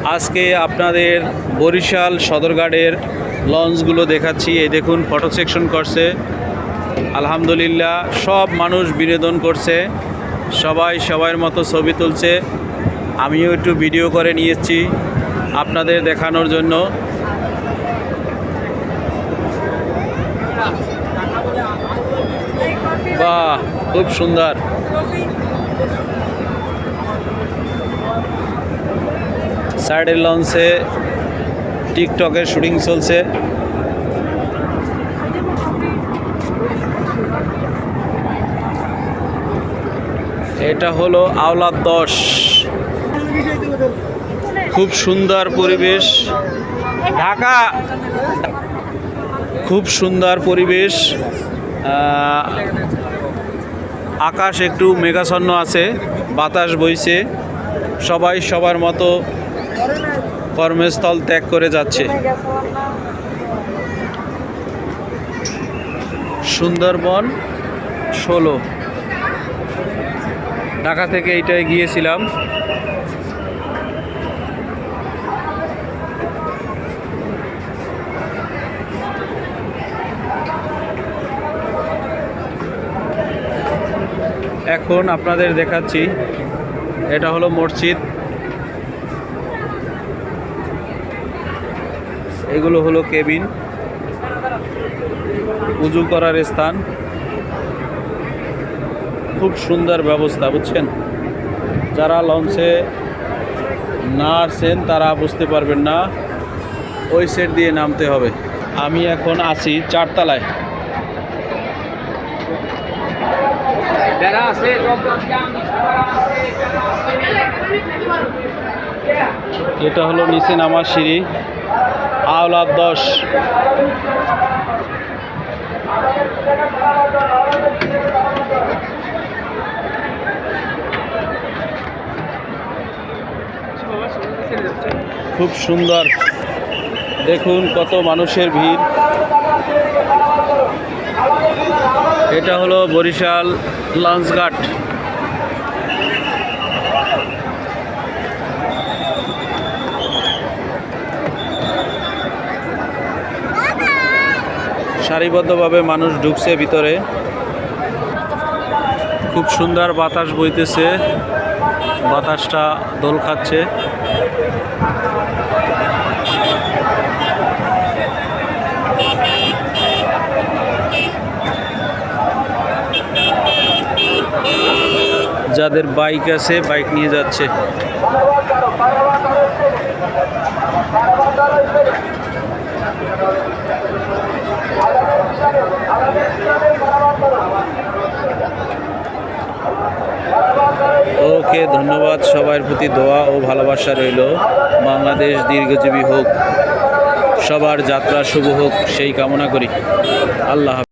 আজকে আপনাদের বরিশাল সদরঘাটের লঞ্চগুলো দেখাচ্ছি। এই দেখুন ফটো সেকশন করছে, আলহামদুলিল্লাহ সব মানুষ বিনোদন করছে, সবাই সবার মতো ছবি তুলছে। আমিও একটু ভিডিও করে নিয়েছি আপনাদের দেখানোর জন্য। বাহ, খুব সুন্দর। সাইডের লঞ্চে টিকটকের শুটিং চলছে। এটা হলো আওলাদ 10। খুব সুন্দর পরিবেশ, ঢাকা খুব সুন্দর পরিবেশ। আকাশ একটু মেঘাচ্ছন্ন আছে, বাতাস বইছে, সবাই সবার মতো কর্মস্থল ত্যাগ করে যাচ্ছে। সুন্দরবন 16 ঢাকা থেকে এইটাই গিয়েছিলাম। এখন আপনাদের দেখাচ্ছি, এটা হলো মসজিদ, এগুলো হলো কেবিন, উজু করার স্থান। খুব সুন্দর ব্যবস্থা, বুঝছেন। যারা লঞ্চে না আসছেন তারা বুঝতে পারবেন না, ওই সেট দিয়ে নামতে হবে। আমি এখন আছি 4 তলায়। এটা হলো নিচে নামার সিঁড়ি, আওলাদ 10। খুব সুন্দর, দেখুন কত মানুষের ভিড়। এটা হলো বরিশাল লঞ্চঘাট। সারিবদ্ধভাবে মানুষ ঢুকছে ভিতরে। খুব সুন্দর বাতাস বইতেছে, বাতাসটা দোল খাচ্ছে। যাদের বাইক আছে বাইক নিয়ে যাচ্ছে। ওকে, ধন্যবাদ। সবার প্রতি দোয়া ও ভালোবাসা রইল। বাংলাদেশ দীর্ঘজীবী হোক, সবার যাত্রা শুভ হোক সেই কামনা করি। আল্লাহ হাফেজ।